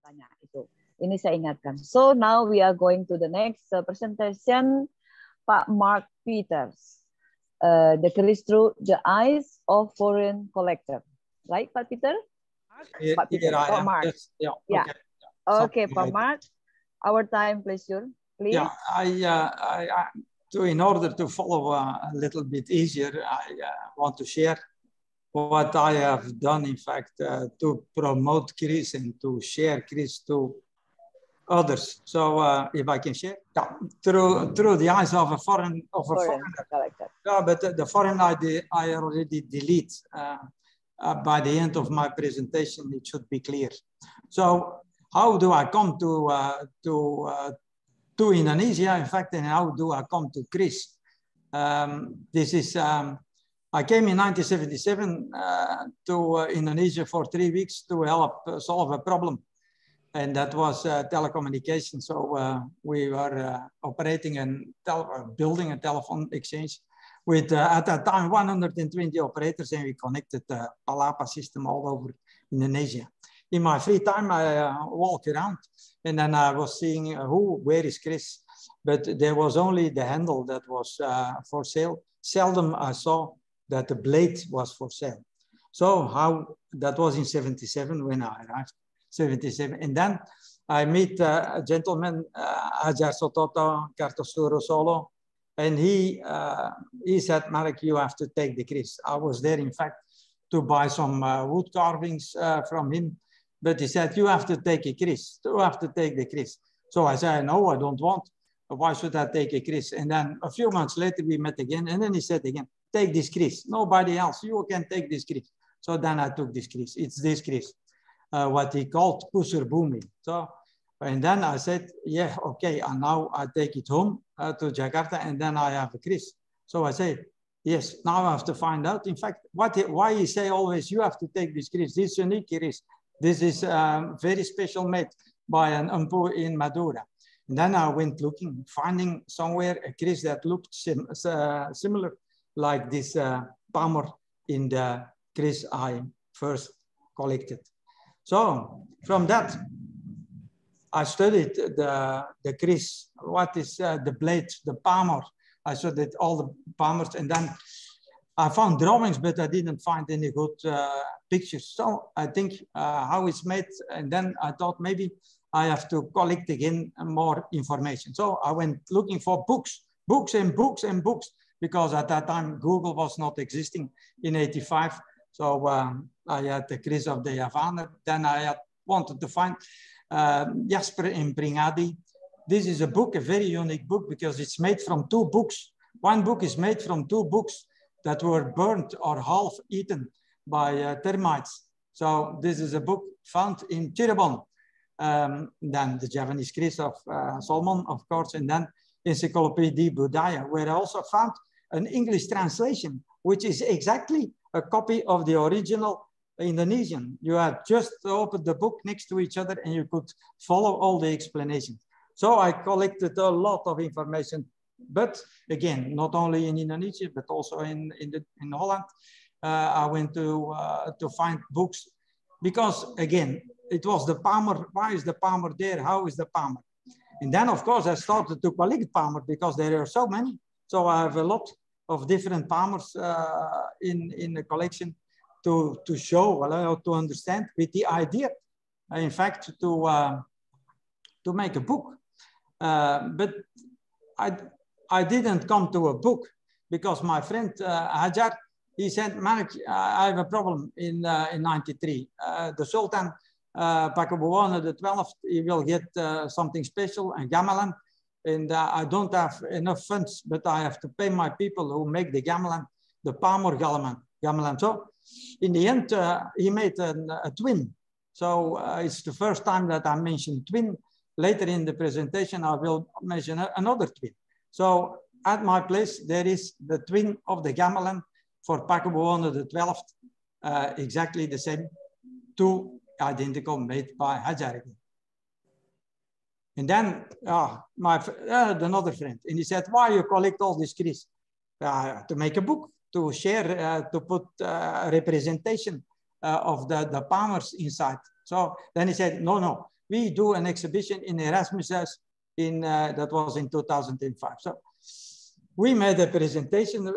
katanya itu. Ini saya ingatkan. So now we are going to the next presentation, Pak Mark Peters. The keris through the eyes of foreign collector. Right, Pak Peter? Pak Peter, Pak Mark. Yes, yeah. Yeah. Okay, Pak like Mark. Our time, please. Yeah, in order to follow a little bit easier, I want to share what I have done, in fact, to promote KRIS and to share KRIS to others. So if I can share, through the eyes of a foreigner. Yeah, but the foreign I already delete. By the end of my presentation, it should be clear. So how do I come to Indonesia, in fact, and how do I come to KRIS? I came in 1977 to Indonesia for 3 weeks to help solve a problem. And that was telecommunication. So we were operating and building a telephone exchange with, at that time, 120 operators, and we connected the Palapa system all over Indonesia. In my free time, I walk around, and then I was seeing where is KRIS? But there was only the handle that was for sale. Seldom I saw that the blade was for sale. So that was in 77 when I arrived, 77. And then I meet a gentleman, Hajar Sototo Kartosuro Solo, and he said, Mark, you have to take the KRIS. I was there, in fact, to buy some wood carvings from him. But he said, you have to take a KRIS. You have to take the KRIS. So I said, no, I don't want. Why should I take a KRIS? And then a few months later, we met again. And then he said again, take this KRIS. Nobody else. You can take this KRIS. So then I took this KRIS. It's this KRIS, what he called Pusur Bumi. So, and then I said, yeah, okay. And now I take it home to Jakarta, and then I have a KRIS. So I said, yes, now I have to find out. In fact, why he say always, you have to take this KRIS, this unique KRIS. This is very special made by an Empu in Madura. And then I went looking, finding somewhere a KRIS that looked similar like this palmer in the KRIS I first collected. So from that, I studied the KRIS, what is the blade, the palmer. I studied all the palmers, and then I found drawings, but I didn't find any good pictures. So I think how it's made, and then I thought maybe I have to collect again more information. So I went looking for books, because at that time Google was not existing in '85. So I had the KRIS of the Javaner. Then I wanted to find Jasper Impringadi. This is a book, a very unique book, because it's made from 2 books. One book is made from 2 books that were burnt or half eaten by termites. So this is a book found in Cirebon. Then the Javanese KRIS of Solomon, of course, and then Encyclopedia Budaya, where I also found an English translation, which is exactly a copy of the original Indonesian. You had just opened the book next to each other and you could follow all the explanations. So I collected a lot of information, but again, not only in Indonesia, but also in Holland. I went to find books because, again, it was the palmer. Why is the palmer there? How is the palmer? And then, of course, I started to collect palmer because there are so many. So I have a lot of different palmers in the collection to show, to understand, with the idea, in fact, to make a book. But I didn't come to a book because my friend Hajar, he said, Mark, I have a problem in 93. The Sultan, Pakubuwono the 12th, he will get something special, and gamelan, and I don't have enough funds, but I have to pay my people who make the gamelan, the palmer gamelan. So in the end, he made a twin. So it's the first time that I mentioned twin. Later in the presentation, I will mention another twin. So at my place, there is the twin of the gamelan for Pakubuwono the 12th, exactly the same, 2 identical made by Hajar. And then another friend, and he said, why you collect all these KRIS? To make a book, to share, to put representation of the palmers inside. So then he said, no, we do an exhibition in Erasmus House that was in 2005. So we made a representation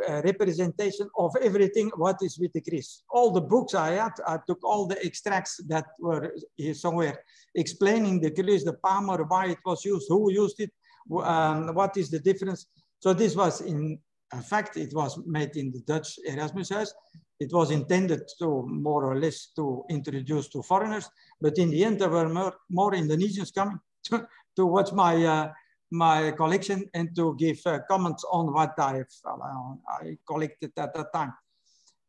of everything what is with the Christ. All the books I had, I took all the extracts that were here somewhere explaining the Christ, the palmer, why it was used, who used it, what is the difference. So this was in fact, it was made in the Dutch Erasmus House. It was intended to more or less to introduce to foreigners, but in the end there were more Indonesians coming to watch my collection and to give comments on what I collected at that time.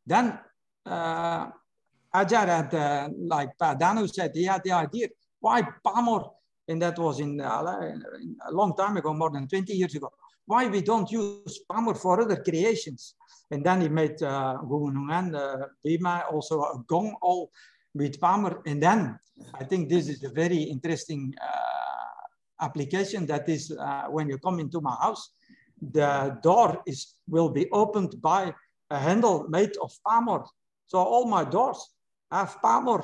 Then Ajar had, like Danu said, he had the idea, why palmer? And that was in a long time ago, more than 20 years ago. Why we don't use palmer for other creations? And then he made Gunungan, Bima, also a gong, all with palmer. And then I think this is a very interesting application. That is when you come into my house, the door will be opened by a handle made of palmer. So all my doors have palmer.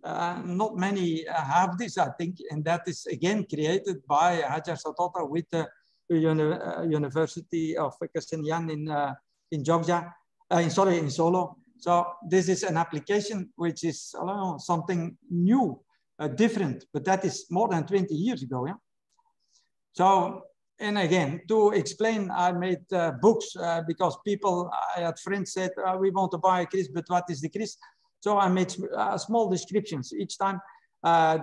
Not many have this, I think, and that is again created by Hajar Satota with the University of Kesenian in Jogja, in Solo. So this is an application which is something new, different, but that is more than 20 years ago. Yeah. So, and again, to explain, I made books because people, I had friends said, we want to buy a Christ, but what is the Christ? So I made small descriptions. Each time I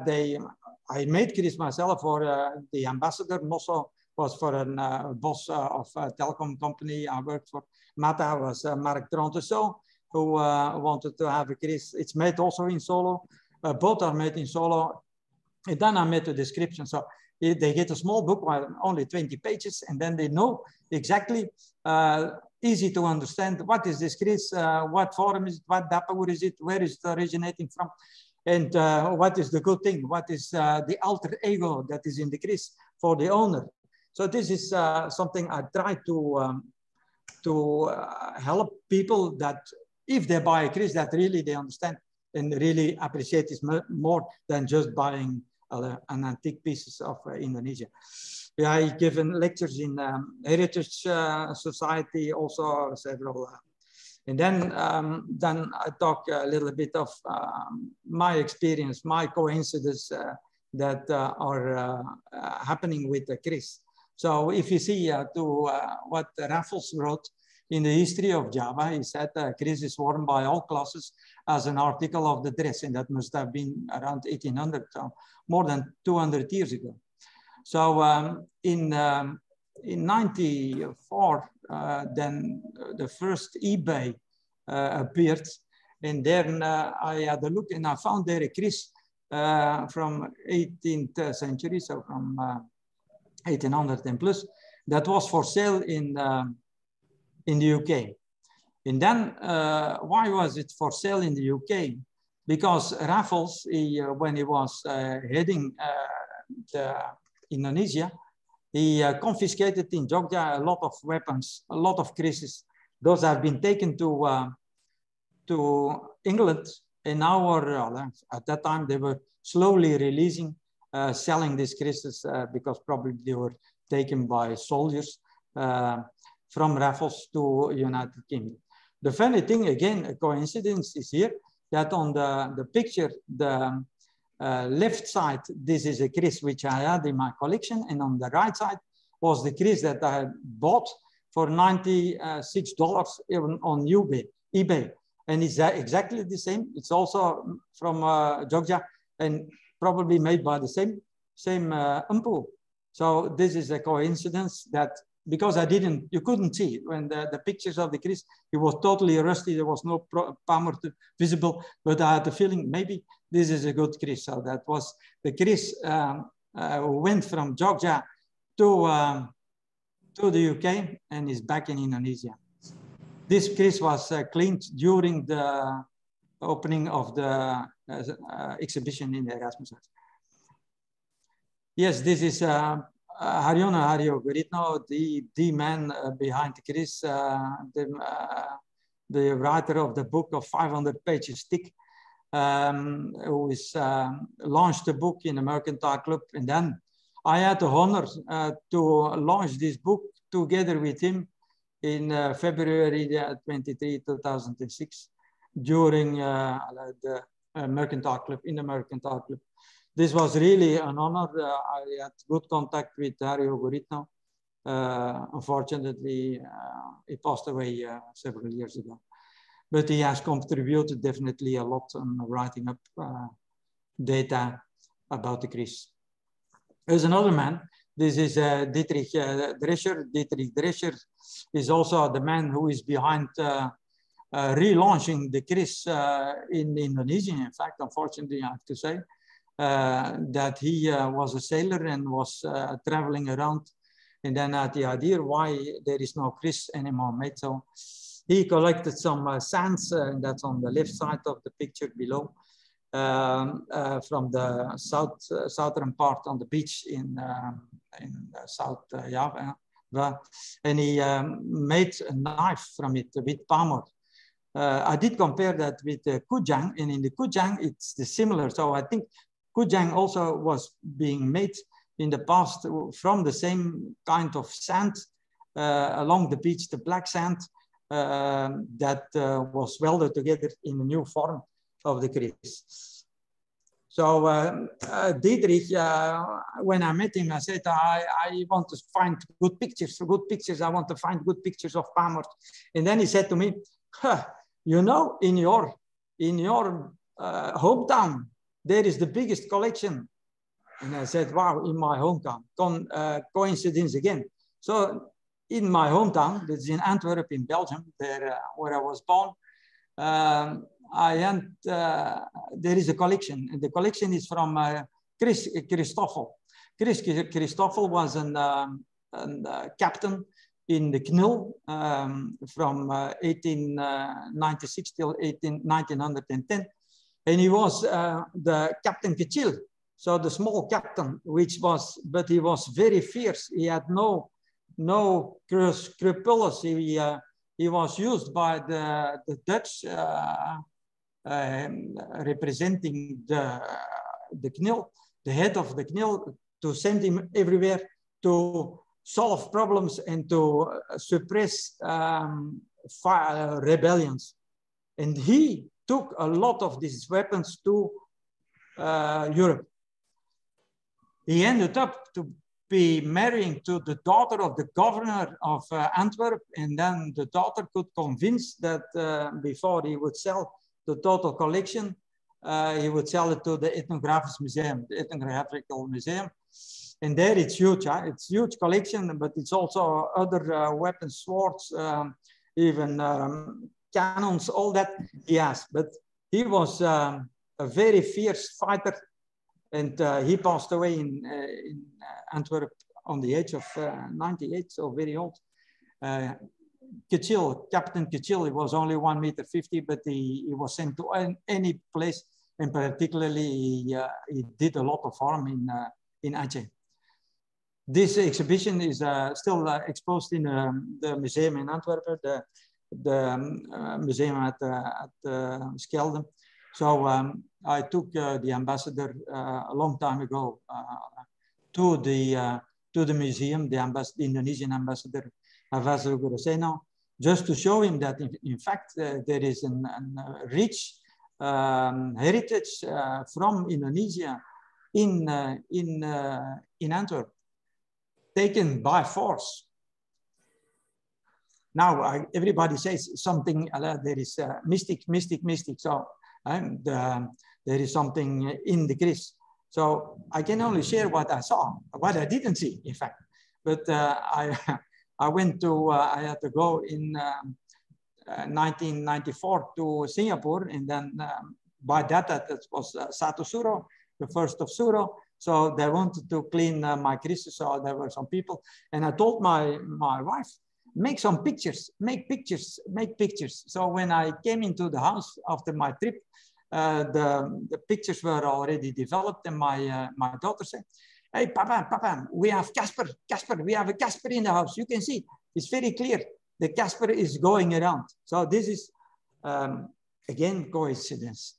made Christ myself for the ambassador, and also was for a boss of a telecom company I worked for. Mata was Mark Tronteso, who wanted to have a Christ. It's made also in Solo. Both are made in Solo. And then I made a description. So they get a small book, only 20 pages, and then they know exactly, easy to understand, what is this Christ, what form is it, what Dapur is it, where is it originating from, and what is the good thing, what is the alter ego that is in the Christ for the owner. So this is something I try to help people that if they buy a Christ, that really they understand and really appreciate this more than just buying an antique pieces of Indonesia. Yeah, I've given lectures in Heritage Society, also several. And then I talk a little bit of my experience, my coincidence that are happening with the Christ. So if you see what Raffles wrote in the history of Java, he said Christ is worn by all classes as an article of the dress, and that must have been around 1800, so more than 200 years ago. So in 94, then the first eBay appeared, and then I had a look and I found there a Christ from 18th century, so from 1800 and plus, that was for sale in the UK. And then why was it for sale in the UK? Because Raffles, when he was heading Indonesia, he confiscated in Jogja a lot of weapons, a lot of Christs. Those have been taken to England, and now at that time they were slowly releasing, selling these Christs because probably they were taken by soldiers from Raffles to United Kingdom. The funny thing, again, a coincidence is here, that on the picture, the left side, this is a Christ which I had in my collection, and on the right side was the Christ that I had bought for $96 even on eBay. And it's exactly the same. It's also from Jogja and probably made by the same Empu. So this is a coincidence that, because you couldn't see it. When the pictures of the Christ, it was totally rusty. There was no palmer visible, but I had the feeling maybe this is a good Christ. So that was the Christ who went from Jogja to the UK and is back in Indonesia. This Christ was cleaned during the opening of the exhibition in the Erasmus House. Yes, this is Haryono Haryoguritno, the man behind the Christ, the writer of the book of 500 pages thick. who is launched a book in the Mercantile Club. And then I had the honor to launch this book together with him in February 23, 2006, during the Mercantile Club, in the Mercantile Club. This was really an honor. I had good contact with Harry Ogoritno. Unfortunately, he passed away several years ago. But he has contributed definitely a lot on writing up data about the CRIS. There's another man. This is Dietrich Drescher. Dietrich Drescher is also the man who is behind relaunching the CRIS in Indonesia. In fact, unfortunately, I have to say that he was a sailor and was traveling around, and then had the idea why there is no CRIS anymore made. So he collected some sands, and that's on the left side of the picture below, from the southern part on the beach in South Java. And he made a knife from it with palm oil. I did compare that with the Kujang, and in the Kujang, it's the similar. So I think Kujang also was being made in the past from the same kind of sand along the beach, the black sand that was welded together in a new form of the CRIS. So Dietrich, when I met him, I said, I want to find good pictures. I want to find good pictures of palm oil. And then he said to me, huh, you know, in your hometown, there is the biggest collection. And I said, wow, in my hometown, coincidence again. So in my hometown, that's in Antwerp, in Belgium, there, where I was born, there is a collection. And the collection is from Chris Christoffel. Chris Christoffel was a captain in the KNIL from 1896 till 1910. And he was the Captain Kecil, so the small captain, but he was very fierce. He had no scruples. He was used by the Dutch representing the KNIL, the head of the KNIL, to send him everywhere to solve problems and to suppress rebellions. And he took a lot of these weapons to Europe. He ended up to be marrying to the daughter of the governor of Antwerp, and then the daughter could convince that before he would sell the total collection, he would sell it to the Ethnographisch Museum, the Ethnographical Museum. And there it's huge, it's huge collection, but it's also other weapons, swords, even cannons, all that he has. But he was a very fierce fighter, and he passed away in Antwerp on the age of 98, so very old. Kecil, Captain Kecil, he was only 1.50 meters, but he was sent to any place, and particularly he did a lot of harm in Aceh. This exhibition is still exposed in the museum in Antwerp, the museum at Schelde. So I took the ambassador a long time ago to the museum, the Indonesian ambassador, Avazu Groseno, just to show him that in fact there is a rich heritage from Indonesia in Antwerp, taken by force. Now everybody says something, there is mystic. So there is something in the CRIS. So I can only share what I saw, what I didn't see, in fact. But I had to go in 1994 to Singapore, and then by that was Satu Suro, the first of Suro. So they wanted to clean my CRIS, so there were some people. And I told my wife, make some pictures, make pictures. So when I came into the house after my trip, the pictures were already developed, and my daughter said, hey, Papa, we have Casper, we have a Casper in the house. You can see, it's very clear. The Casper is going around. So this is, again, coincidence.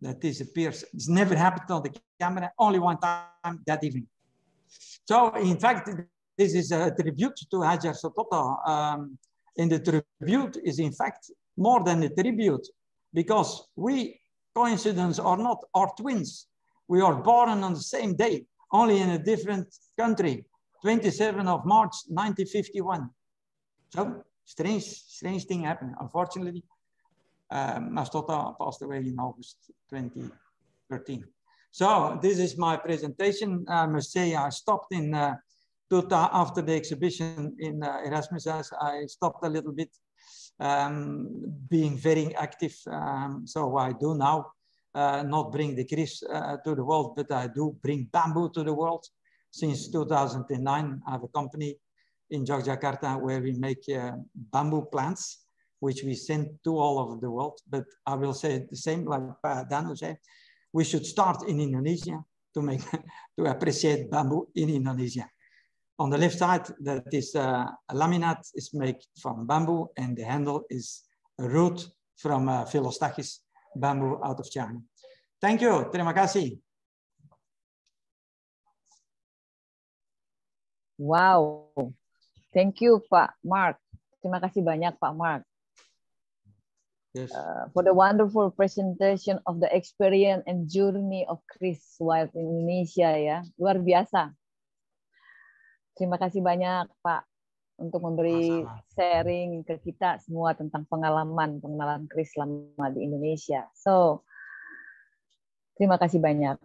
that disappears. It's never happened on the camera, only one time that evening. So in fact, this is a tribute to Hajar Sotota. And the tribute is in fact more than a tribute, because we, coincidence or not, are twins. We are born on the same day, only in a different country, 27th of March, 1951. So strange thing happened. Unfortunately, Mastota passed away in August 2013. So this is my presentation. I must say I stopped in after the exhibition in Erasmus. I stopped a little bit being very active. So I do now not bring the Kris to the world, but I do bring bamboo to the world. Since 2009, I have a company in Yogyakarta where we make bamboo plants, which we send to all over the world. But I will say the same, like Danu said, we should start in Indonesia to appreciate bamboo in Indonesia. On the left side, that is a laminate is made from bamboo, and the handle is a root from Philostachys bamboo out of China. Thank you. Terima kasih. Wow. Thank you, Pak Mark. Terima kasih banyak, Pak Mark. Yes. For the wonderful presentation of the experience and journey of Kris while in Indonesia, ya. Luar biasa. Terima kasih banyak, Pak, untuk memberi sharing ke kita semua tentang pengenalan Kris selama di Indonesia. So, terima kasih banyak.